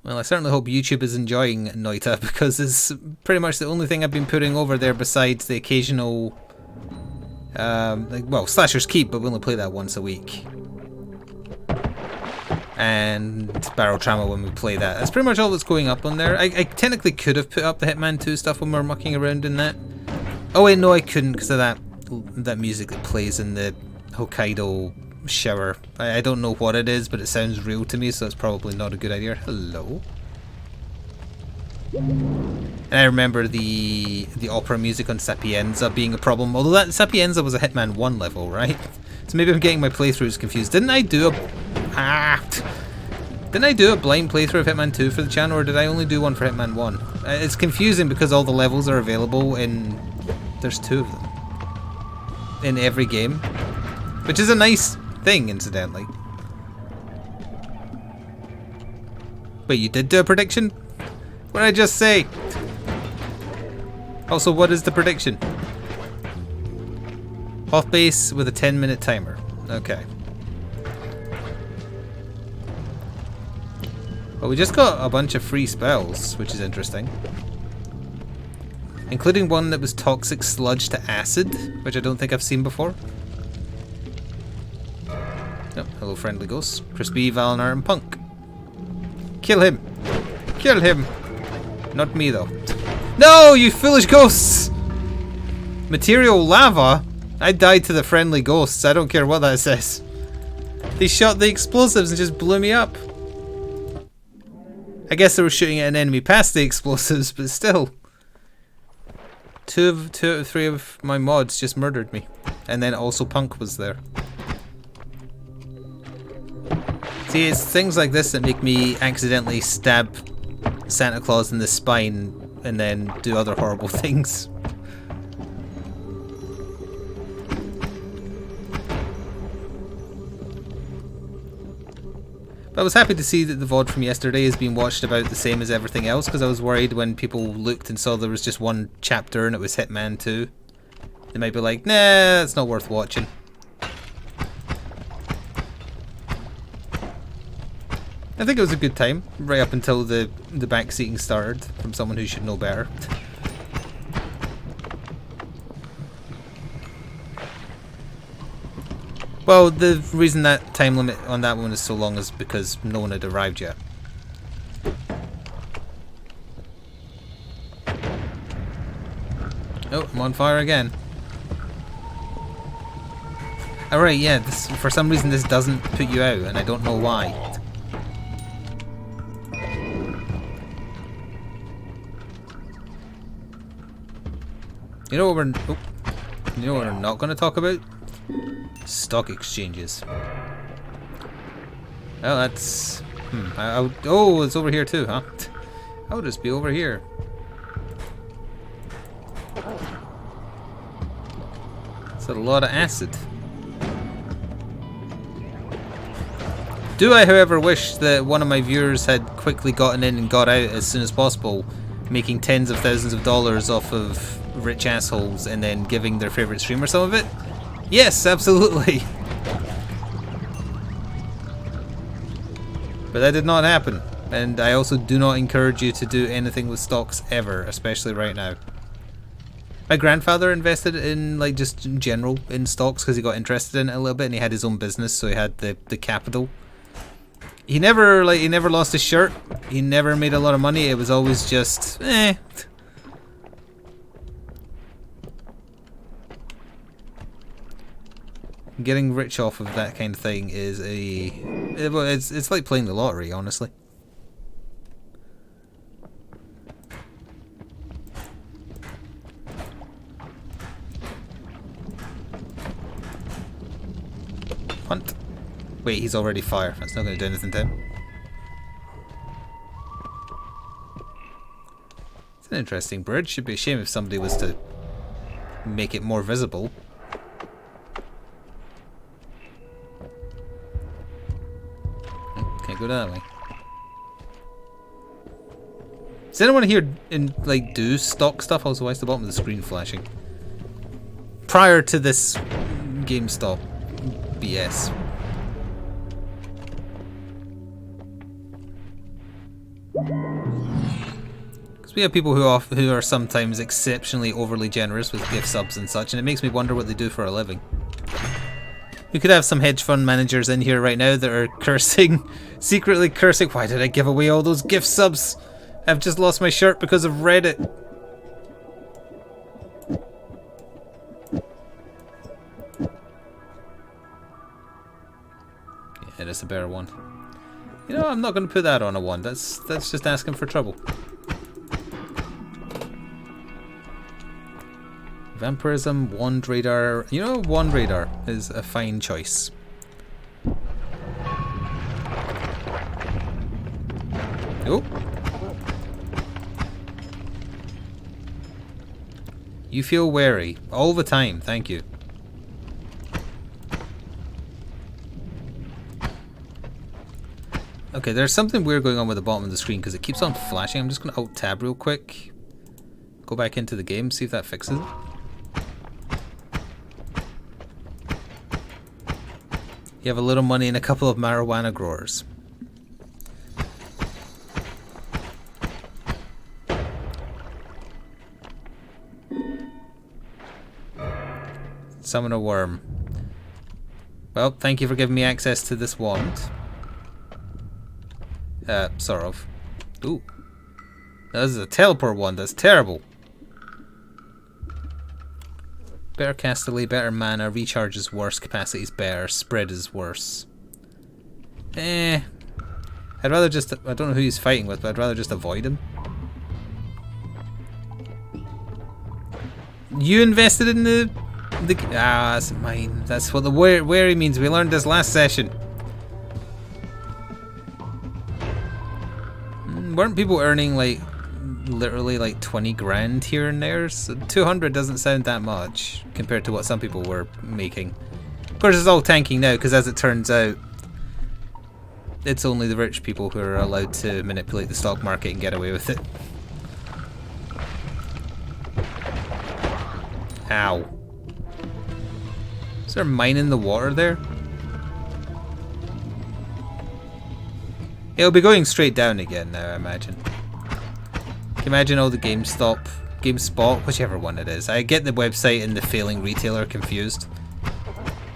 Well, I certainly hope YouTube is enjoying Noita, because it's pretty much the only thing I've been putting over there besides the occasional, well, Slasher's Keep, but we only play that once a week. And Barrel Trauma when we play that. That's pretty much all that's going up on there. I technically could have put up the Hitman 2 stuff when we were mucking around in that. Oh wait, no, I couldn't because of that music that plays in the Hokkaido shower. I don't know what it is, but it sounds real to me, so it's probably not a good idea. Hello. And I remember the opera music on Sapienza being a problem, although that Sapienza was a Hitman 1 level, right? So maybe I'm getting my playthroughs confused. Didn't I do a blind playthrough of Hitman 2 for the channel, or did I only do one for Hitman 1? It's confusing because all the levels are available in... There's 2 of them. In every game. Which is a nice thing, incidentally. Wait, you did do a prediction? What did I just say? Also, what is the prediction? Off base with a 10-minute timer. Okay. Well, we just got a bunch of free spells, which is interesting. Including one that was Toxic Sludge to Acid, which I don't think I've seen before. Oh, hello friendly ghosts. Crispy, Valinar, and Punk. Kill him! Kill him! Not me though. No, you foolish ghosts! Material lava? I died to the friendly ghosts, I don't care what that says. They shot the explosives and just blew me up. I guess they were shooting at an enemy past the explosives, but still. Two out of 3 of my mods just murdered me. And then also Punk was there. See, it's things like this that make me accidentally stab Santa Claus in the spine and then do other horrible things. But I was happy to see that the VOD from yesterday is being watched about the same as everything else, because I was worried when people looked and saw there was just one chapter and it was Hitman 2. They might be like, nah, it's not worth watching. I think it was a good time, right up until the backseating started from someone who should know better. Well, the reason that time limit on that one is so long is because no one had arrived yet. Oh, I'm on fire again. Alright, yeah, this, for some reason this doesn't put you out, and I don't know why. You know what we're not going to talk about? Stock exchanges. Well, that's... oh, it's over here too, huh? I'll just be over here. It's a lot of acid. Do I, however, wish that one of my viewers had quickly gotten in and got out as soon as possible, making tens of thousands of dollars off of rich assholes and then giving their favourite streamer some of it? Yes, absolutely. But that did not happen, and I also do not encourage you to do anything with stocks ever, especially right now. My grandfather invested in, like, just in general in stocks because he got interested in it a little bit, and he had his own business, so he had the capital. He never lost his shirt. He never made a lot of money. It was always just Getting rich off of that kind of thing is it's like playing the lottery, honestly. Hunt. Wait, he's already fire. That's not going to do anything to him. It's an interesting bridge. Should be a shame if somebody was to make it more visible. Can't go that way. Does anyone here do stock stuff? Also, why is the bottom of the screen flashing? Prior to this GameStop BS. Because we have people who are sometimes exceptionally overly generous with gift subs and such, and it makes me wonder what they do for a living. We could have some hedge fund managers in here right now that are cursing, secretly cursing. Why did I give away all those gift subs? I've just lost my shirt because of Reddit. Yeah, that's a better one. You know, I'm not going to put that on a 1. That's just asking for trouble. Vampirism, Wand Radar. You know, Wand Radar is a fine choice. Oh. You feel wary all the time, thank you. Okay, there's something weird going on with the bottom of the screen because it keeps on flashing. I'm just going to Alt-Tab real quick. Go back into the game, see if that fixes it. You have a little money and a couple of marijuana growers. Summon a worm. Well, thank you for giving me access to this wand. Sort of. Ooh. This is a teleport wand, that's terrible. Better castaway, better mana, recharge is worse, capacity is better, spread is worse. I'd rather just, I don't know who he's fighting with, but I'd rather just avoid him. You invested in the that's mine. That's what the wary means. We learned this last session. Weren't people earning like literally like 20 grand here and there? So 200 doesn't sound that much compared to what some people were making. Of course, it's all tanking now because, as it turns out, it's only the rich people who are allowed to manipulate the stock market and get away with it. Ow. Is there a mine in the water there? It'll be going straight down again now, I imagine. Can you imagine all the GameSpot, whichever one it is. I get the website and the failing retailer confused.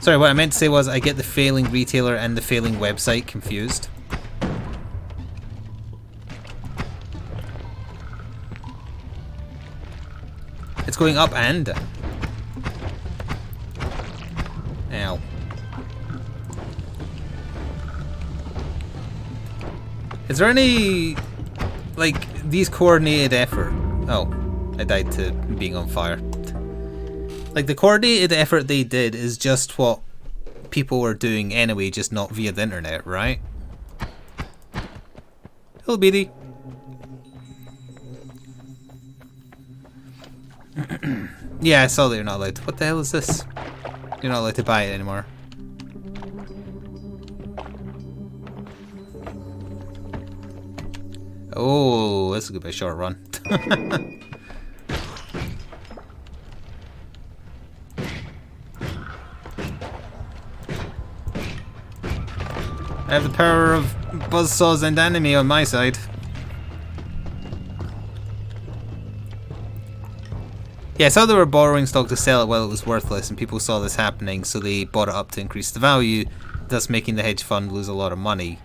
Sorry, what I meant to say was I get the failing retailer and the failing website confused. It's going up and down. Ow. Is there any, like, these coordinated effort? Oh, I died to being on fire. Like, the coordinated effort they did is just what people were doing anyway, just not via the internet, right? Hello, Beatty. Yeah, I saw that you're not allowed to. What the hell is this? You're not allowed to buy it anymore. Oh, this is gonna be a short run. I have the power of buzzsaws and anime on my side. Yeah, I saw they were borrowing stock to sell it while it was worthless, and people saw this happening, so they bought it up to increase the value, thus making the hedge fund lose a lot of money.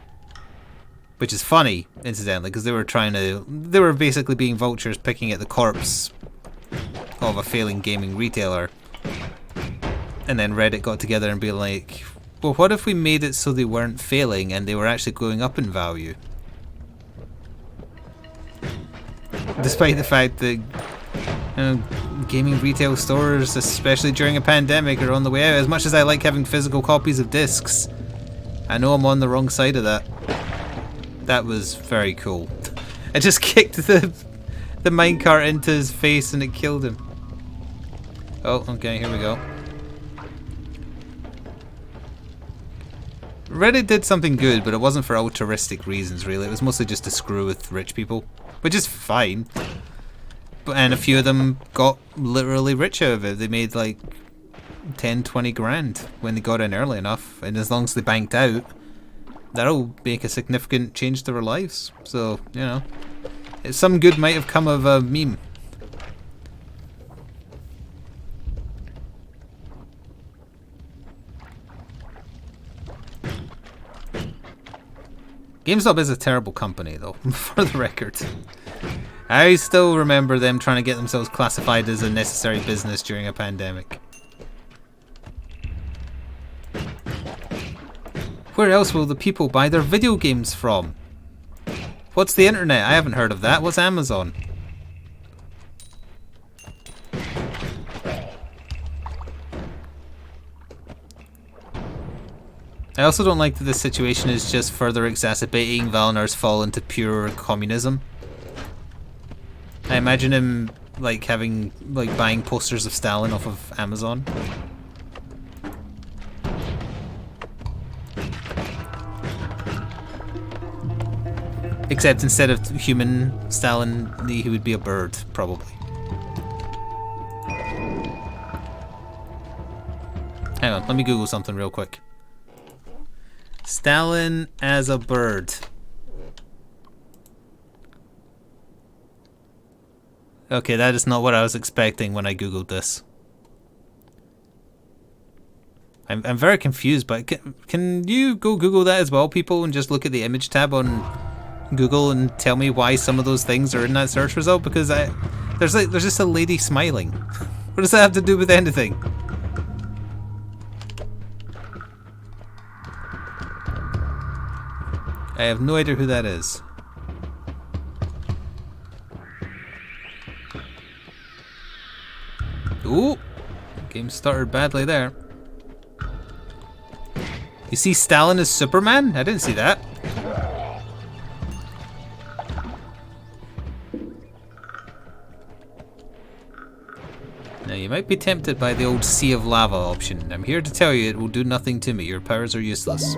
Which is funny, incidentally, because they were basically being vultures picking at the corpse of a failing gaming retailer. And then Reddit got together and be like, well, what if we made it so they weren't failing and they were actually going up in value? Despite the fact that gaming retail stores, especially during a pandemic, are on the way out. As much as I like having physical copies of discs, I know I'm on the wrong side of that. That was very cool. I just kicked the minecart into his face and it killed him. Oh, okay, here we go. Reddit did something good, but it wasn't for altruistic reasons, really. It was mostly just to screw with rich people, which is fine. And a few of them got literally rich out of it. They made like 10, 20 grand when they got in early enough, and as long as they banked out, that'll make a significant change to our lives. So, you know, some good might have come of a meme. GameStop is a terrible company, though, for the record. I still remember them trying to get themselves classified as a necessary business during a pandemic. Where else will the people buy their video games from? What's the internet? I haven't heard of that. What's Amazon? I also don't like that this situation is just further exacerbating Valinar's fall into pure communism. I imagine him like buying posters of Stalin off of Amazon. Except instead of human Stalin, he would be a bird, probably. Hang on, let me Google something real quick. Stalin as a bird. Okay, that is not what I was expecting when I Googled this. I'm very confused, but can you go Google that as well, people, and just look at the image tab on Google and tell me why some of those things are in that search result? Because there's just a lady smiling. What does that have to do with anything? I have no idea who that is. Ooh! Game started badly there. You see Stalin as Superman? I didn't see that. Now you might be tempted by the old Sea of Lava option. I'm here to tell you it will do nothing to me. Your powers are useless.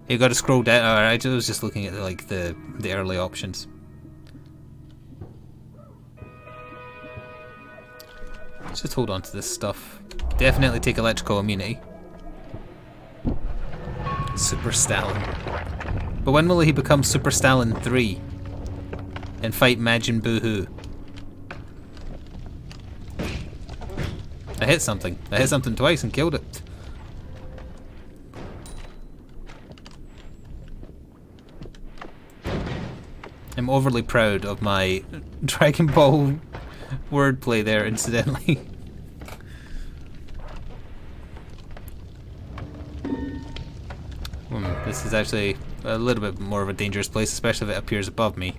You gotta scroll down. Alright, I was just looking at like the early options. Let's just hold on to this stuff. Definitely take electrical immunity. Super Stalin. But when will he become Super Stalin 3? And fight Majin Buu? I hit something. I hit something twice and killed it. I'm overly proud of my Dragon Ball wordplay there, incidentally. This is actually a little bit more of a dangerous place, especially if it appears above me.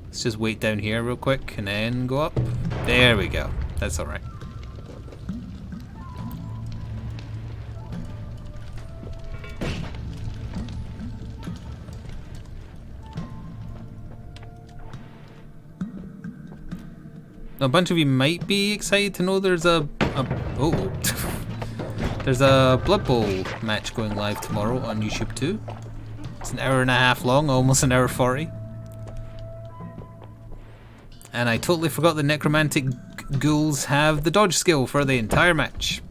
Let's just wait down here real quick and then go up. There we go. That's alright. A bunch of you might be excited to know there's there's a Blood Bowl match going live tomorrow on YouTube too. It's an hour and a half long, almost an hour 40. And I totally forgot the necromantic ghouls have the dodge skill for the entire match.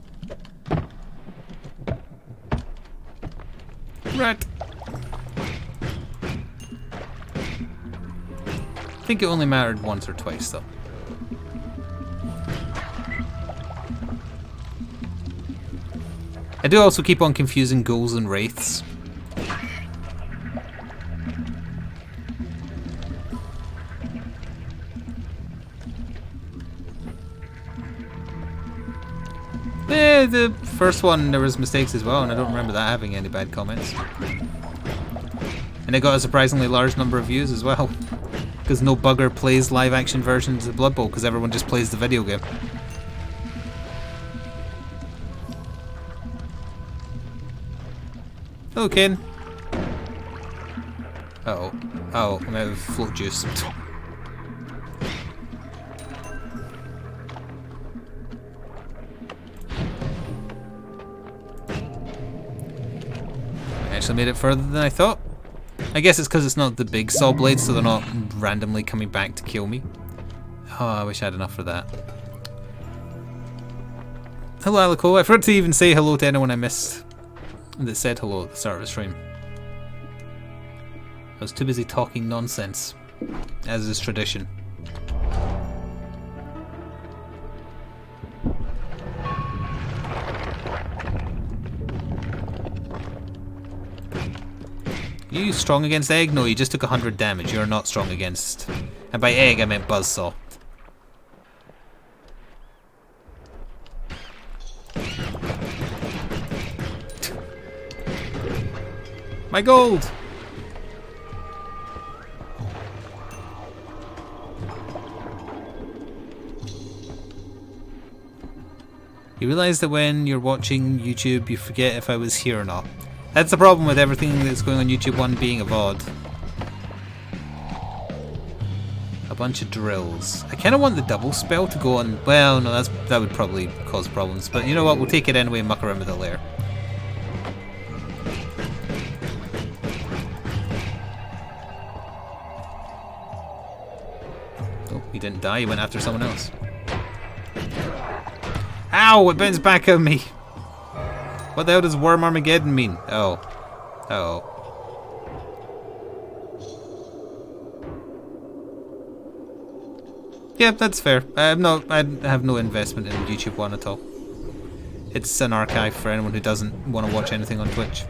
Right. I think it only mattered once or twice though. I do also keep on confusing ghouls and wraiths. The first one there was mistakes as well, and I don't remember that having any bad comments. And it got a surprisingly large number of views as well, because no bugger plays live action versions of Blood Bowl, because everyone just plays the video game. Hello, Ken. Uh-oh. Oh, I'm out of float juice. I actually made it further than I thought. I guess it's because it's not the big saw blades, so they're not randomly coming back to kill me. Oh, I wish I had enough for that. hello, Alico. I forgot to even say hello to anyone I missed that said hello at the start of the stream. I was too busy talking nonsense, as is tradition. You strong against egg? No, you just took 100 damage. You're not strong against... And by egg, I meant buzzsaw. My gold! You realise that when you're watching YouTube, you forget if I was here or not. That's the problem with everything that's going on YouTube 1 being a VOD. A bunch of drills. I kind of want the double spell to go on... Well, no, that would probably cause problems. But you know what, we'll take it anyway and muck around with it later. Oh, he didn't die, he went after someone else. Ow, it bends back on me! What the hell does Worm Armageddon mean? Oh. Uh-oh. Yeah, that's fair. I have no investment in YouTube 1 at all. It's an archive for anyone who doesn't want to watch anything on Twitch.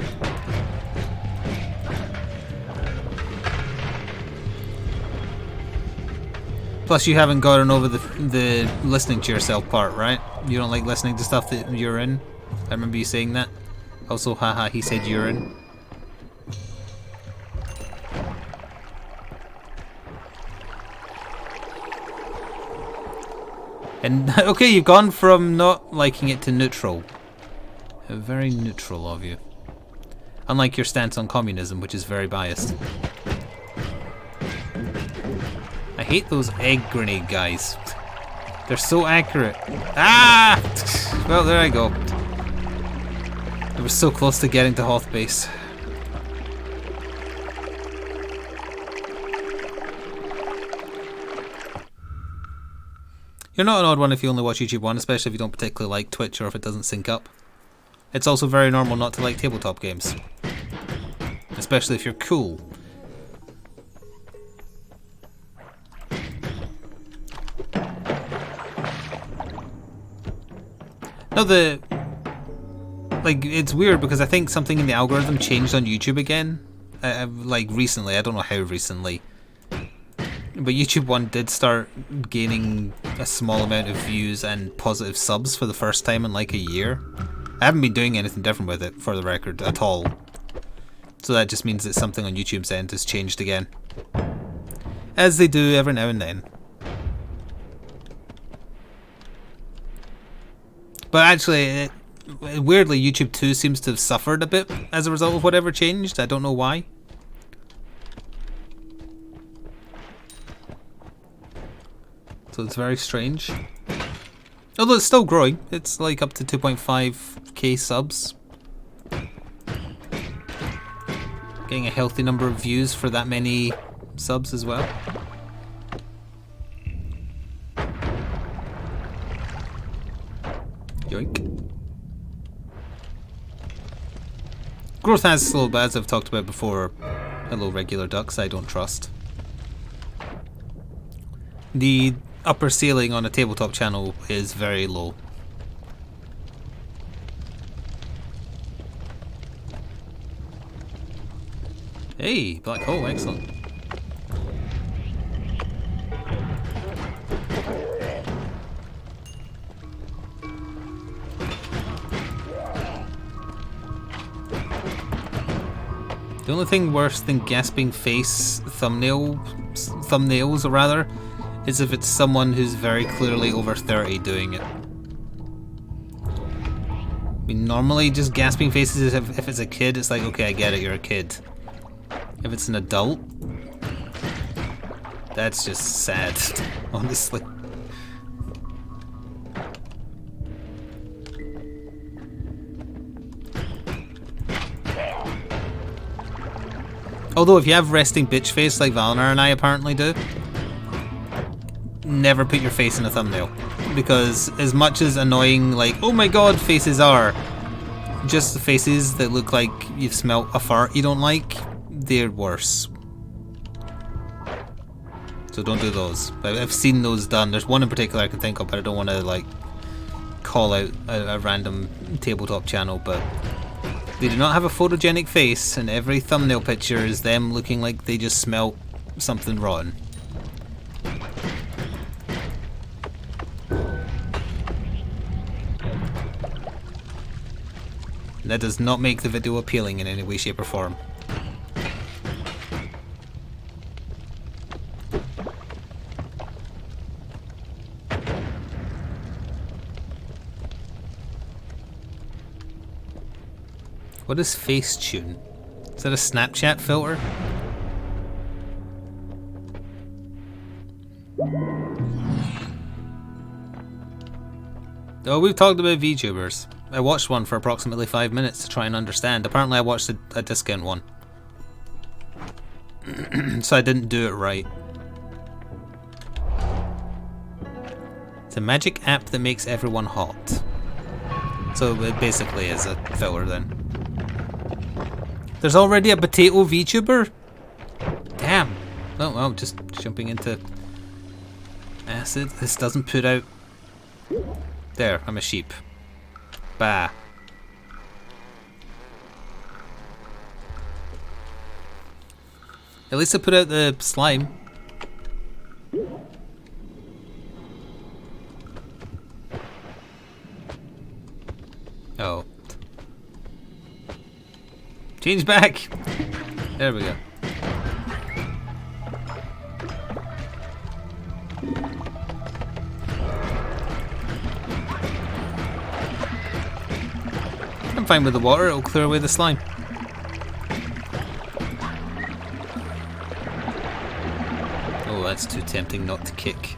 Plus, you haven't gotten over the listening to yourself part, right? You don't like listening to stuff that you're in? I remember you saying that. Also, haha, he said urine. And, okay, you've gone from not liking it to neutral. Very neutral of you. Unlike your stance on communism, which is very biased. I hate those egg grenade guys. They're so accurate. Ah! Well, there I go. I was so close to getting to Hoth base. You're not an odd one if you only watch YouTube 1, especially if you don't particularly like Twitch or if it doesn't sync up. It's also very normal not to like tabletop games. Especially if you're cool. No, like, it's weird because I think something in the algorithm changed on YouTube again. Like, recently. I don't know how recently. But YouTube 1 did start gaining a small amount of views and positive subs for the first time in like a year. I haven't been doing anything different with it, for the record, at all. So that just means that something on YouTube's end has changed again. As they do every now and then. But actually, weirdly, YouTube 2 seems to have suffered a bit as a result of whatever changed. I don't know why. So it's very strange. Although it's still growing. It's like up to 2.5k subs. Getting a healthy number of views for that many subs as well. Yoink. Growth has slowed, but as I've talked about before, hello regular ducks, I don't trust. The upper ceiling on a tabletop channel is very low. Hey, black hole, excellent. The only thing worse than gasping face thumbnails or rather, is if it's someone who's very clearly over 30 doing it. I mean, normally just gasping faces is if it's a kid, it's like, okay, I get it, you're a kid. If it's an adult, that's just sad, honestly. Although if you have resting bitch face like Valnar and I apparently do, never put your face in a thumbnail. because as much as annoying, like, oh my god, faces are, just the faces that look like you've smelt a fart you don't like, they're worse. So don't do those. I've seen those done. There's one in particular I can think of, but I don't want to like call out a random tabletop channel, but they do not have a photogenic face, and every thumbnail picture is them looking like they just smelt something rotten. That does not make the video appealing in any way, shape or form. What is Facetune? Is that a Snapchat filter? Oh, we've talked about VTubers. I watched one for approximately 5 minutes to try and understand. Apparently I watched a discount one. So I didn't do it right. It's a magic app that makes everyone hot. So it basically is a filler then. There's already a potato VTuber? Damn. Oh well, just jumping into acid. This doesn't put out... There, I'm a sheep. Bah. At least I put out the slime. Oh. Change back! There we go. I'm fine with the water, it'll clear away the slime. Oh, that's too tempting not to kick.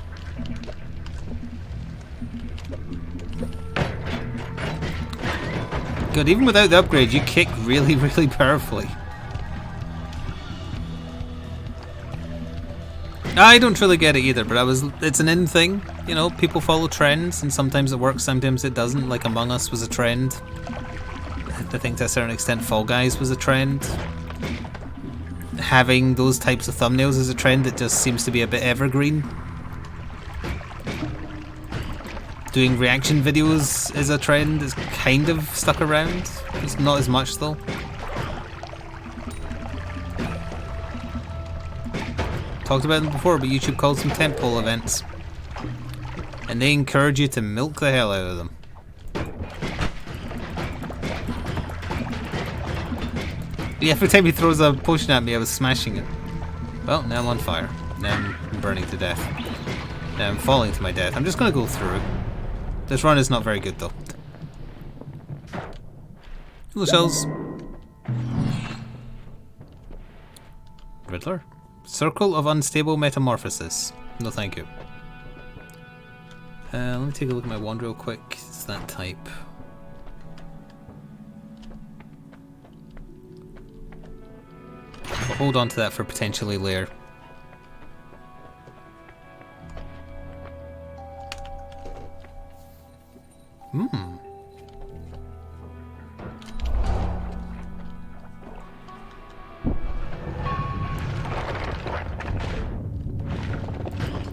God, even without the upgrade, you kick really, really powerfully. I don't really get it either, but it's an in thing. You know, people follow trends, and sometimes it works, sometimes it doesn't. Like Among Us was a trend. I think to a certain extent Fall Guys was a trend. Having those types of thumbnails is a trend that just seems to be a bit evergreen. Doing reaction videos is a trend, it's kind of stuck around. It's not as much though. Talked about them before, but YouTube calls them tentpole events. And they encourage you to milk the hell out of them. Yeah, every time he throws a potion at me, I was smashing it. Well, now I'm on fire. Now I'm burning to death. Now I'm falling to my death. I'm just gonna go through. This run is not very good though. Hello, shells. Riddler? Circle of Unstable Metamorphosis. No thank you. Let me take a look at my wand real quick. It's that type. I'll hold on to that for potentially later.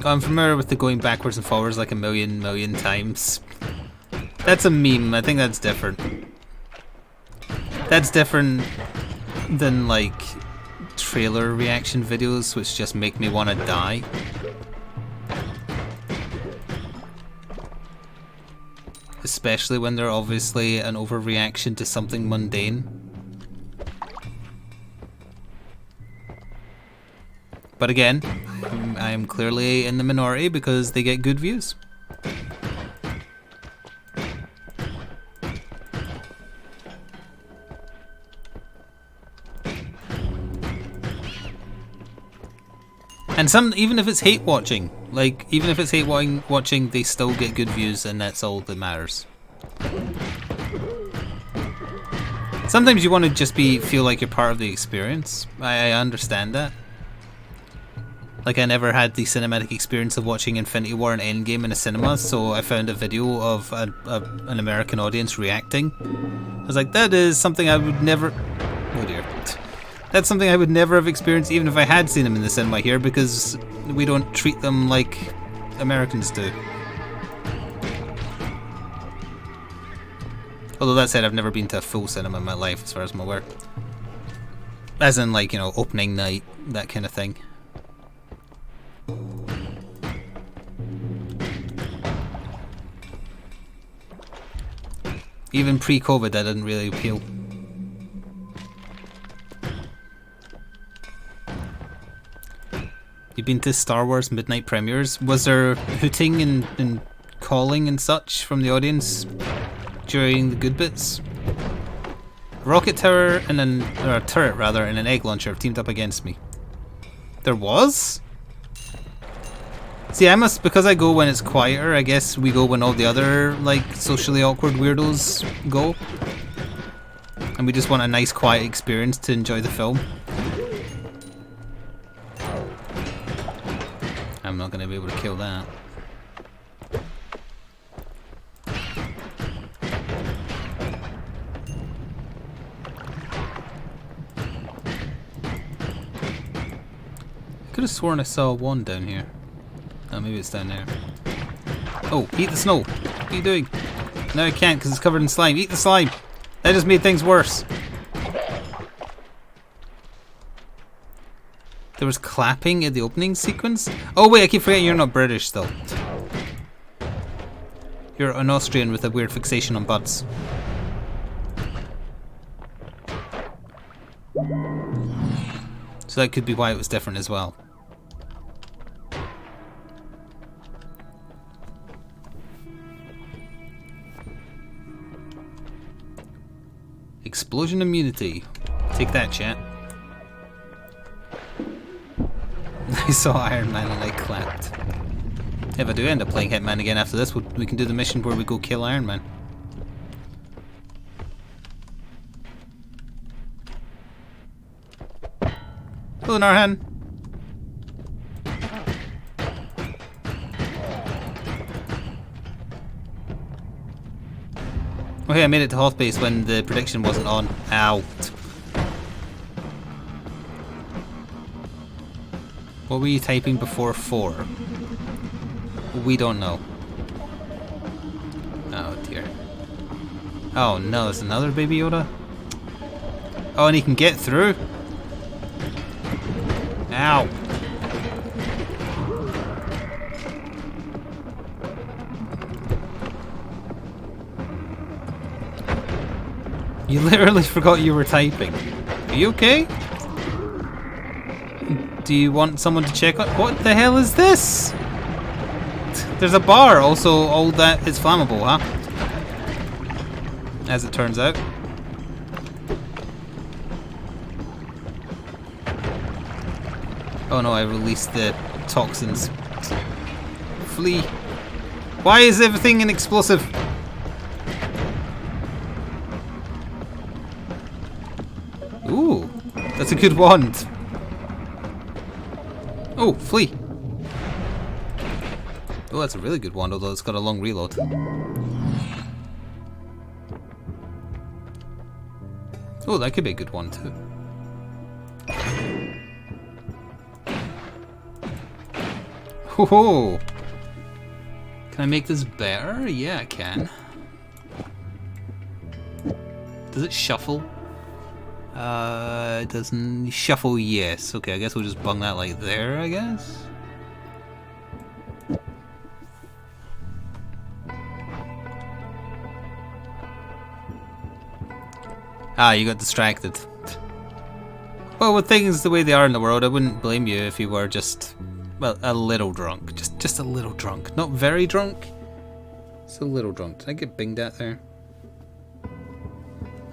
I'm familiar with the going backwards and forwards like a million times. That's a meme. I think that's different. That's different than like trailer reaction videos which just make me want to die. Especially when they're obviously an overreaction to something mundane. But again, I am clearly in the minority because they get good views. And even if it's hate watching, like even if it's hate watching, they still get good views, and that's all that matters. Sometimes you want to just feel like you're part of the experience. I understand that. Like, I never had the cinematic experience of watching Infinity War and Endgame in a cinema, so I found a video of an American audience reacting. I was like, that is something I would never... Oh dear. That's something I would never have experienced even if I had seen them in the cinema here, because we don't treat them like Americans do. Although that said, I've never been to a full cinema in my life, as far as I'm aware. As in, like, you know, opening night, that kind of thing. Even pre-COVID, that didn't really appeal. You've been to Star Wars midnight premieres? Was there hooting and calling and such from the audience during the good bits? A rocket tower and or a turret rather, and an egg launcher have teamed up against me. There was? See, I must, because I go when it's quieter, I guess we go when all the other, like, socially awkward weirdos go. And we just want a nice quiet experience to enjoy the film. I'm not going to be able to kill that. I could have sworn I saw one down here. Oh, maybe it's down there. Oh, eat the snow. What are you doing? No, I can't because it's covered in slime. Eat the slime. That just made things worse. There was clapping at the opening sequence. Oh wait, I keep forgetting you're not British though. You're an Austrian with a weird fixation on butts. So that could be why it was different as well. Explosion immunity. Take that, chat. I saw Iron Man and I clapped. If I do end up playing Hitman again after this, we can do the mission where we go kill Iron Man. Hello, Narhan. Okay, I made it to Hoth Base when the prediction wasn't on. Ow. What were you typing before 4? We don't know. Oh dear. Oh no, there's another Baby Yoda? Oh, and he can get through? Ow. You literally forgot you were typing. Are you okay? Do you want someone to check on? What the hell is this? There's a bar. Also, all that is flammable, huh? As it turns out. Oh no, I released the toxins. Flee. Why is everything an explosive? Ooh, that's a good wand. Oh, flee. Oh, that's a really good wand, although it's got a long reload. Oh, that could be a good one too. Oh, can I make this better? Yeah, I can. Does it shuffle? It doesn't shuffle, yes. Okay, I guess we'll just bung that like there, I guess. Ah, you got distracted. Well, with things the way they are in the world, I wouldn't blame you if you were just, well, a little drunk. Just a little drunk. Not very drunk. Just a little drunk. Did I get binged at there?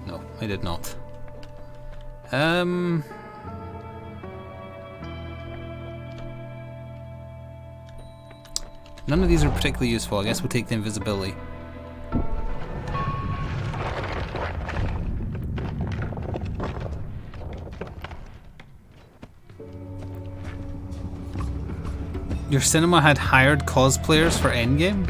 No, I did not. None of these are particularly useful. I guess we'll take the invisibility. Your cinema had hired cosplayers for Endgame?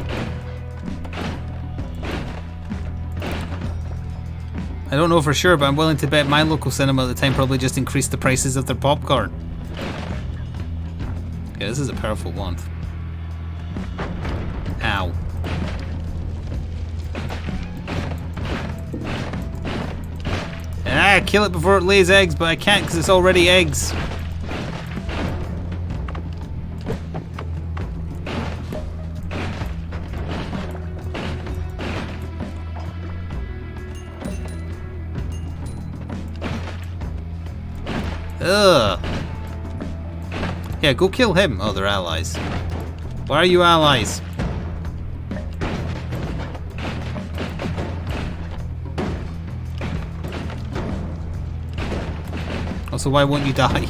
I don't know for sure, but I'm willing to bet my local cinema at the time probably just increased the prices of their popcorn. Yeah, this is a powerful wand. Ow. Ah, kill it before it lays eggs, but I can't because it's already eggs. Ugh. Yeah, go kill him. Oh, they're allies. Why are you allies? Also, why won't you die?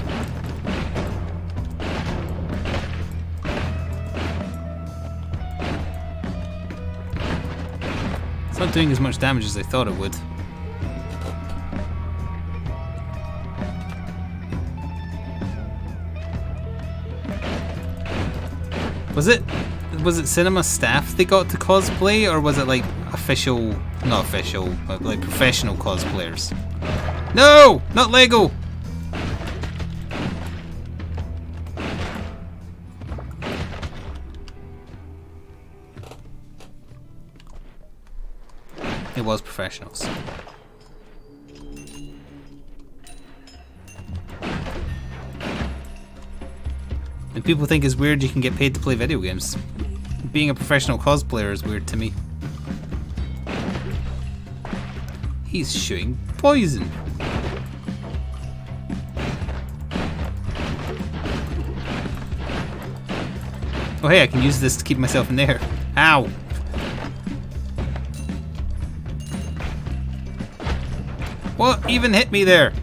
It's not doing as much damage as I thought it would. Was it cinema staff they got to cosplay, or was it like official, not official, but like professional cosplayers? No! Not Lego! It was professionals. And people think it's weird you can get paid to play video games. Being a professional cosplayer is weird to me. He's shooting poison. Oh hey, I can use this to keep myself in there. Ow! What even hit me there?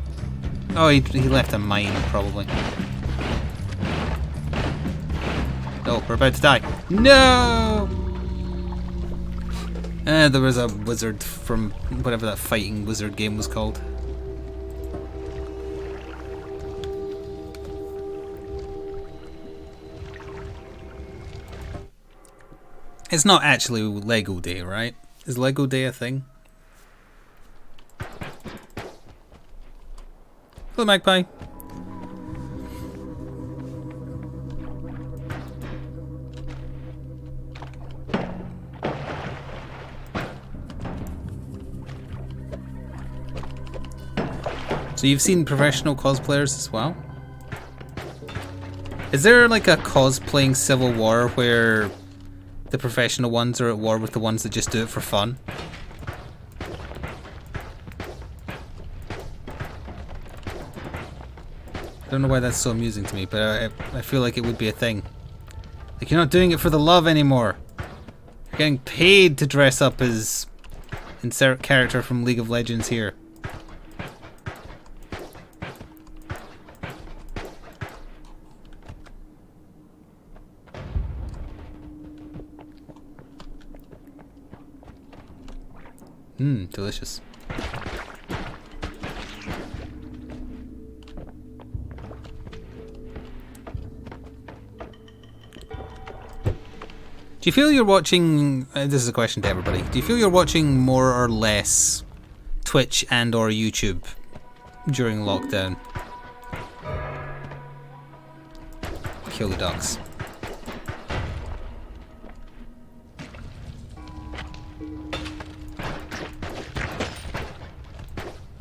Oh, he left a mine, probably. Oh, we're about to die. No! There was a wizard from whatever that fighting wizard game was called. It's not actually Lego Day, right? Is Lego Day a thing? Hello, Magpie. So you've seen professional cosplayers as well? Is there like a cosplaying civil war where the professional ones are at war with the ones that just do it for fun? I don't know why that's so amusing to me, but I feel like it would be a thing. Like, you're not doing it for the love anymore. You're getting paid to dress up as insert character from League of Legends here. Delicious. Do you feel you're watching, this is a question to everybody, do you feel you're watching more or less Twitch and or YouTube during lockdown? Kill the ducks.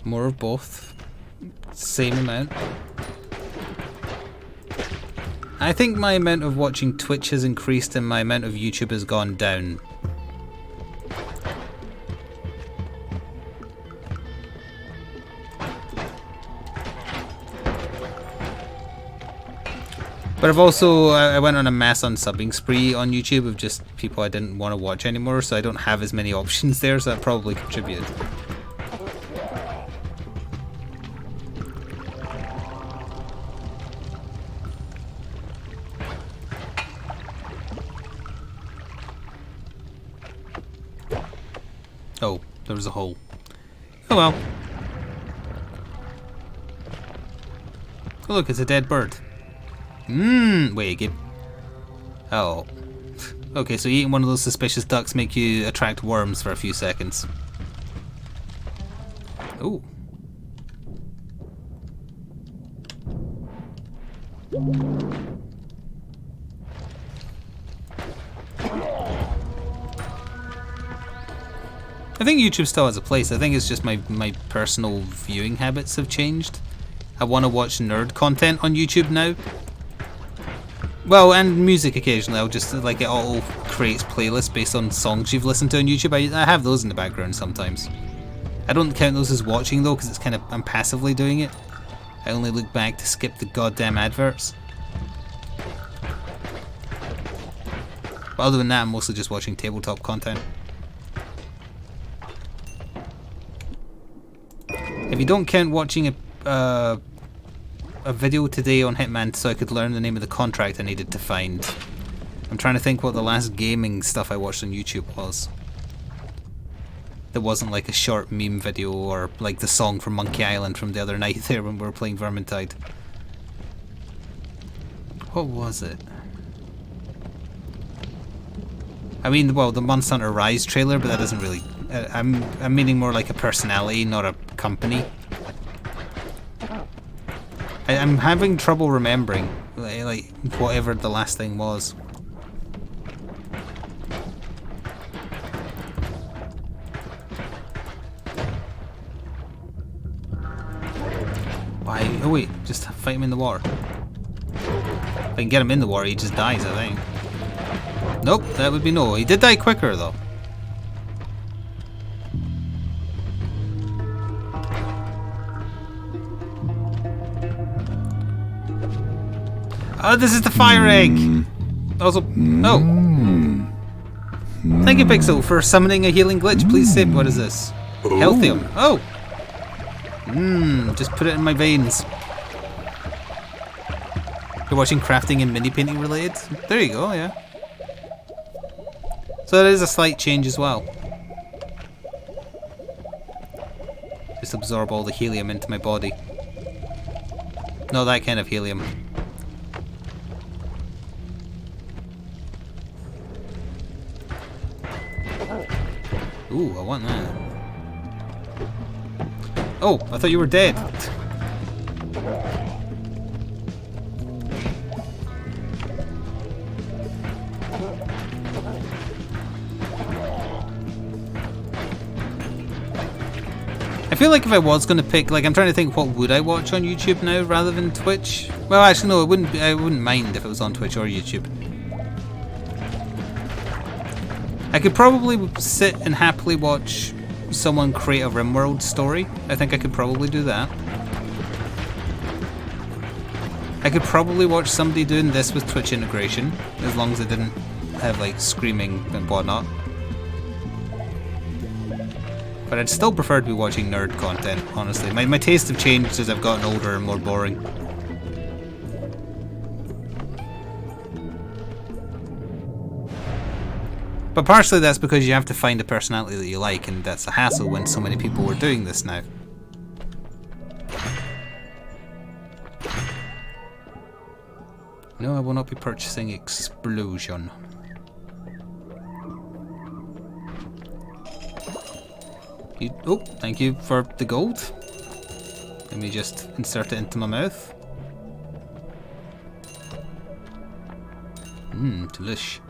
More of both. Same amount. I think my amount of watching Twitch has increased and my amount of YouTube has gone down. But I've also, I went on a mass unsubbing spree on YouTube of just people I didn't want to watch anymore, so I don't have as many options there, so that probably contributed. Oh, there was a hole. Oh well. Oh look, it's a dead bird. Wait, Oh. Okay, so eating one of those suspicious ducks make you attract worms for a few seconds. Ooh. I think YouTube still has a place. I think it's just my personal viewing habits have changed. I want to watch nerd content on YouTube now. Well, and music occasionally. I'll just, like, it all creates playlists based on songs you've listened to on YouTube. I have those in the background sometimes. I don't count those as watching though, because it's kind of, I'm passively doing it. I only look back to skip the goddamn adverts. But other than that, I'm mostly just watching tabletop content. If you don't count watching a video today on Hitman so I could learn the name of the contract I needed to find. I'm trying to think what the last gaming stuff I watched on YouTube was. There wasn't like a short meme video or like the song from Monkey Island from the other night there when we were playing Vermintide. What was it? I mean, well, the Monster Hunter Rise trailer, but that doesn't really... I'm meaning more like a personality, not a company. I'm having trouble remembering, like, whatever the last thing was. Why? Oh wait, just fight him in the water. If I can get him in the water, he just dies, I think. Nope, that would be no. He did die quicker, though. Oh, this is the fire egg! Also, oh. Thank you, Pixel, for summoning a healing glitch. Please save. What is this? Healthium. Oh! Just put it in my veins. You're watching crafting and mini painting related? There you go, yeah. So that is a slight change as well. Just absorb all the helium into my body. No, that kind of helium. Ooh, I want that. Oh, I thought you were dead. I feel like if I was going to pick, like, I'm trying to think what would I watch on YouTube now rather than Twitch. Well, actually, no, I wouldn't mind if it was on Twitch or YouTube. I could probably sit and happily watch someone create a RimWorld story. I think I could probably do that. I could probably watch somebody doing this with Twitch integration, as long as it didn't have like screaming and whatnot. But I'd still prefer to be watching nerd content, honestly. My tastes have changed as I've gotten older and more boring. But partially that's because you have to find a personality that you like, and that's a hassle when so many people are doing this now. No, I will not be purchasing Explosion. Oh, thank you for the gold. Let me just insert it into my mouth. Delish.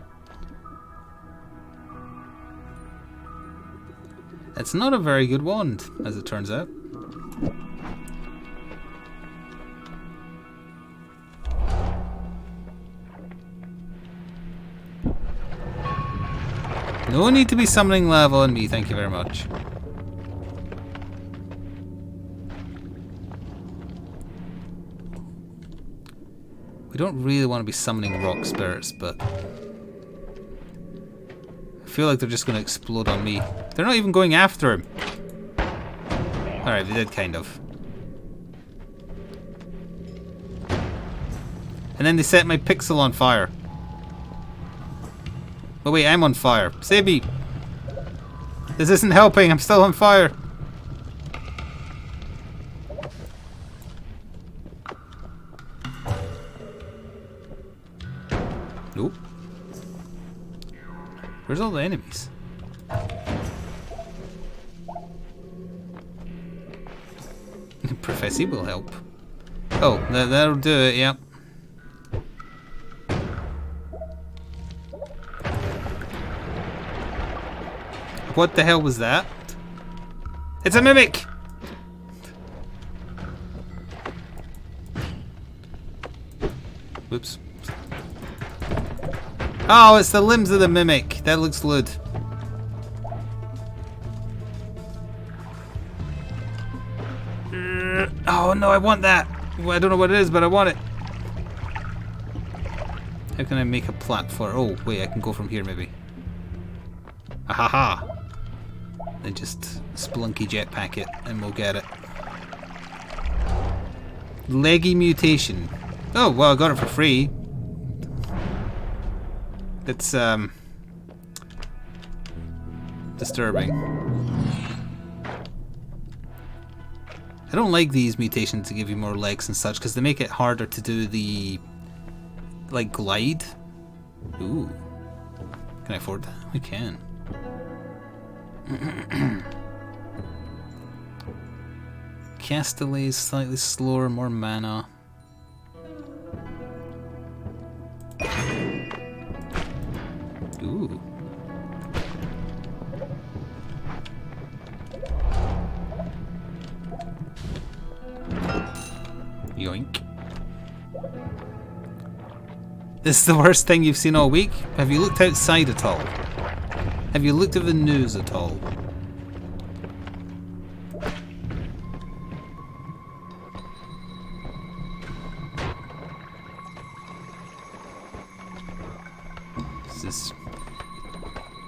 It's not a very good wand, as it turns out. No need to be summoning lava on me, thank you very much. We don't really want to be summoning rock spirits, but I feel like they're just going to explode on me. They're not even going after him. Alright, they did kind of. And then they set my pixel on fire. Oh wait, I'm on fire. Save me! This isn't helping, I'm still on fire. Nope. Where's all the enemies? Prophecy will help. Oh, that'll do it, yep. What the hell was that? It's a mimic! Whoops. Oh, it's the limbs of the mimic. That looks lewd. Oh no, I want that. Well, I don't know what it is, but I want it. How can I make a platform? Oh, wait, I can go from here maybe. Ahaha. Then just splunky jetpack it and we'll get it. Leggy mutation. Oh, well, I got it for free. It's, disturbing. I don't like these mutations to give you more legs and such, because they make it harder to do the, like, glide. Ooh. Can I afford that? I can. Cast delays slightly slower, more mana. Ooh. Yoink. This is the worst thing you've seen all week? Have you looked outside at all? Have you looked at the news at all?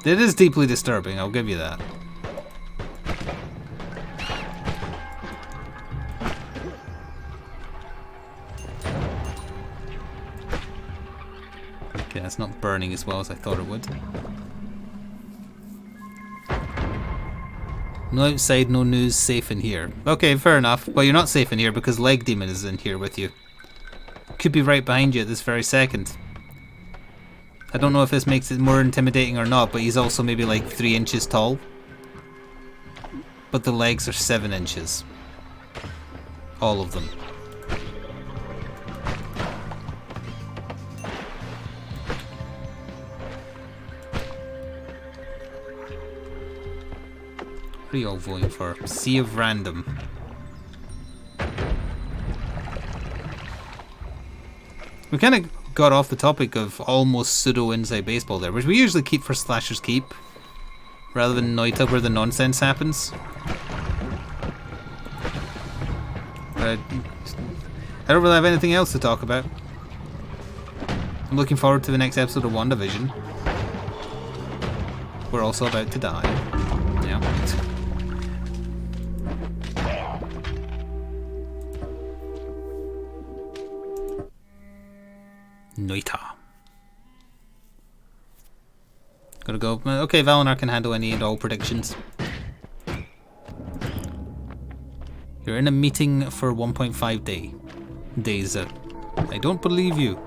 It is deeply disturbing, I'll give you that. Okay, that's not burning as well as I thought it would. No outside, no news, safe in here. Okay, fair enough. But you're not safe in here because Leg Demon is in here with you. Could be right behind you at this very second. I don't know if this makes it more intimidating or not, but he's also maybe like 3 inches tall. But the legs are 7 inches. All of them. What are you all voting for? Sea of Random. We kind of got off the topic of almost pseudo inside baseball there, which we usually keep for Slasher's Keep, rather than Noita where the nonsense happens. But I don't really have anything else to talk about. I'm looking forward to the next episode of WandaVision. We're also about to die. Yeah. Noita. Gotta go. Okay, Valinar can handle any and all predictions. You're in a meeting for 1.5 days. I don't believe you.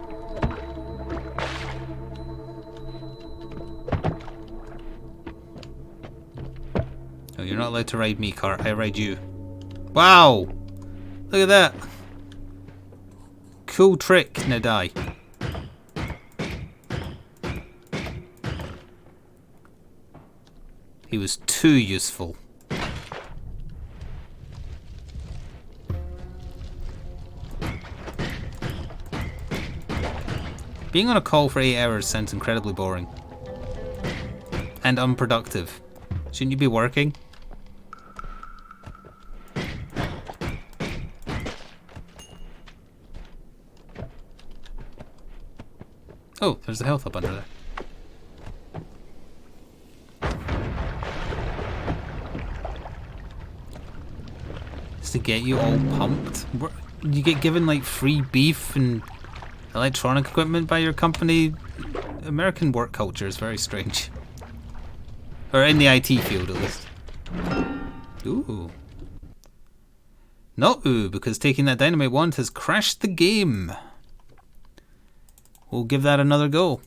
No, you're not allowed to ride me, Cart. I ride you. Wow! Look at that. Cool trick. Now die. He was too useful. Being on a call for 8 hours sounds incredibly boring. And unproductive. Shouldn't you be working? Oh, there's a health up under there. To get you all pumped. You get given like free beef and electronic equipment by your company. American work culture is very strange. Or in the IT field at least. Ooh. Not ooh, because taking that dynamite wand has crashed the game. We'll give that another go.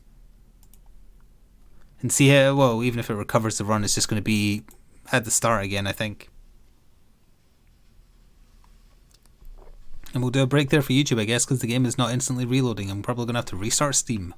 and see how, well, even if it recovers the run, it's just going to be at the start again, I think. And we'll do a break there for YouTube, I guess, because the game is not instantly reloading. I'm probably going to have to restart Steam.